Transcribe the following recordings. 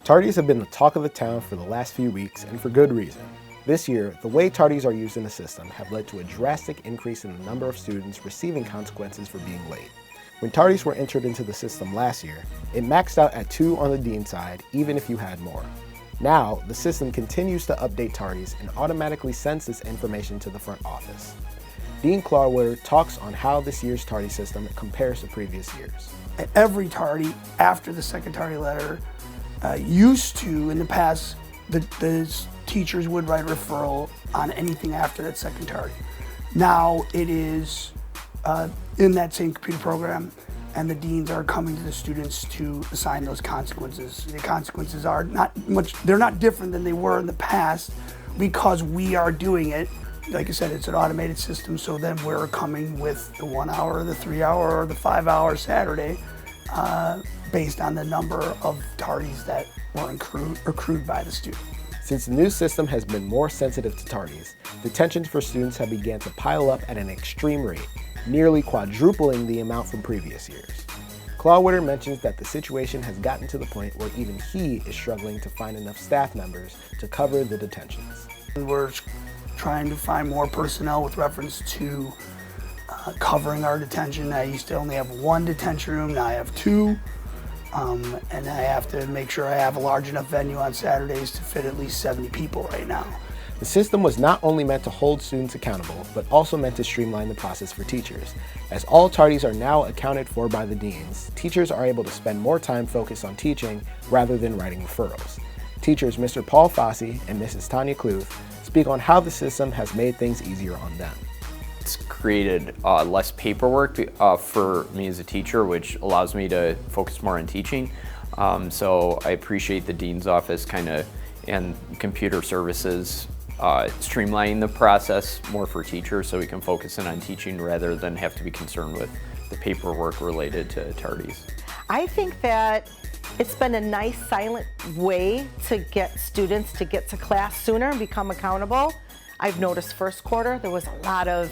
Tardies have been the talk of the town for the last few weeks, and for good reason. This year, the way tardies are used in the system have led to a drastic increase in the number of students receiving consequences for being late. When tardies were entered into the system last year, it maxed out at 2 on the dean side, even if you had more. Now, the system continues to update tardies and automatically sends this information to the front office. Dean Clawwater talks on how this year's tardy system compares to previous years. Every tardy after the second tardy letter used to, in the past, the teachers would write a referral on anything after that second tardy. Now it is in that same computer program, and the deans are coming to the students to assign those consequences. The consequences are they're not different than they were in the past because we are doing it. Like I said, it's an automated system, so then we're coming with the 1 hour, the 3 hour, or the 5 hour Saturday based on the number of tardies that were accrued by the student. Since the new system has been more sensitive to tardies, detentions for students have begun to pile up at an extreme rate, nearly quadrupling the amount from previous years. Clawwater mentions that the situation has gotten to the point where even he is struggling to find enough staff members to cover the detentions. We're trying to find more personnel with reference to covering our detention. I used to only have 1 detention room, now I have 2. And I have to make sure I have a large enough venue on Saturdays to fit at least 70 people right now. The system was not only meant to hold students accountable, but also meant to streamline the process for teachers. As all tardies are now accounted for by the deans, teachers are able to spend more time focused on teaching rather than writing referrals. Teachers Mr. Paul Fossey and Mrs. Tanya Kluth speak on how the system has made things easier on them. It's created less paperwork for me as a teacher, which allows me to focus more on teaching. So I appreciate the dean's office and computer services streamlining the process more for teachers so we can focus in on teaching rather than have to be concerned with the paperwork related to tardies. I think that it's been a nice silent way to get students to get to class sooner and become accountable. I've noticed first quarter there was a lot of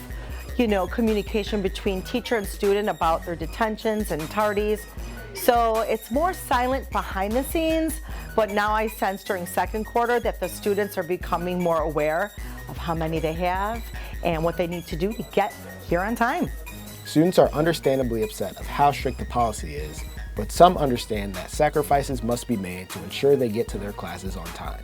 communication between teacher and student about their detentions and tardies. So it's more silent behind the scenes, but now I sense during second quarter that the students are becoming more aware of how many they have and what they need to do to get here on time. Students are understandably upset of how strict the policy is, but some understand that sacrifices must be made to ensure they get to their classes on time.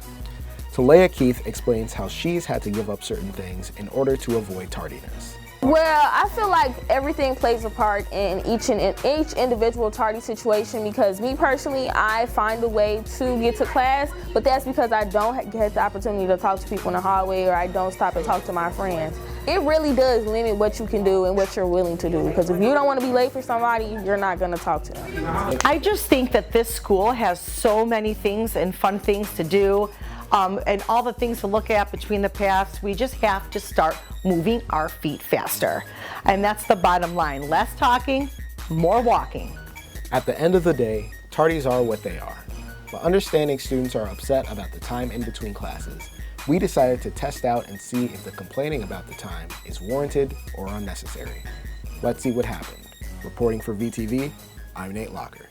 Talia Keith explains how she's had to give up certain things in order to avoid tardiness. Well, I feel like everything plays a part in each individual tardy situation because me personally, I find a way to get to class, but that's because I don't get the opportunity to talk to people in the hallway or I don't stop and talk to my friends. It really does limit what you can do and what you're willing to do because if you don't want to be late for somebody, you're not going to talk to them. I just think that this school has so many things and fun things to do. And all the things to look at between the paths, we just have to start moving our feet faster. And that's the bottom line. Less talking, more walking. At the end of the day, tardies are what they are. But understanding students are upset about the time in between classes, we decided to test out and see if the complaining about the time is warranted or unnecessary. Let's see what happened. Reporting for VTV, I'm Nate Locker.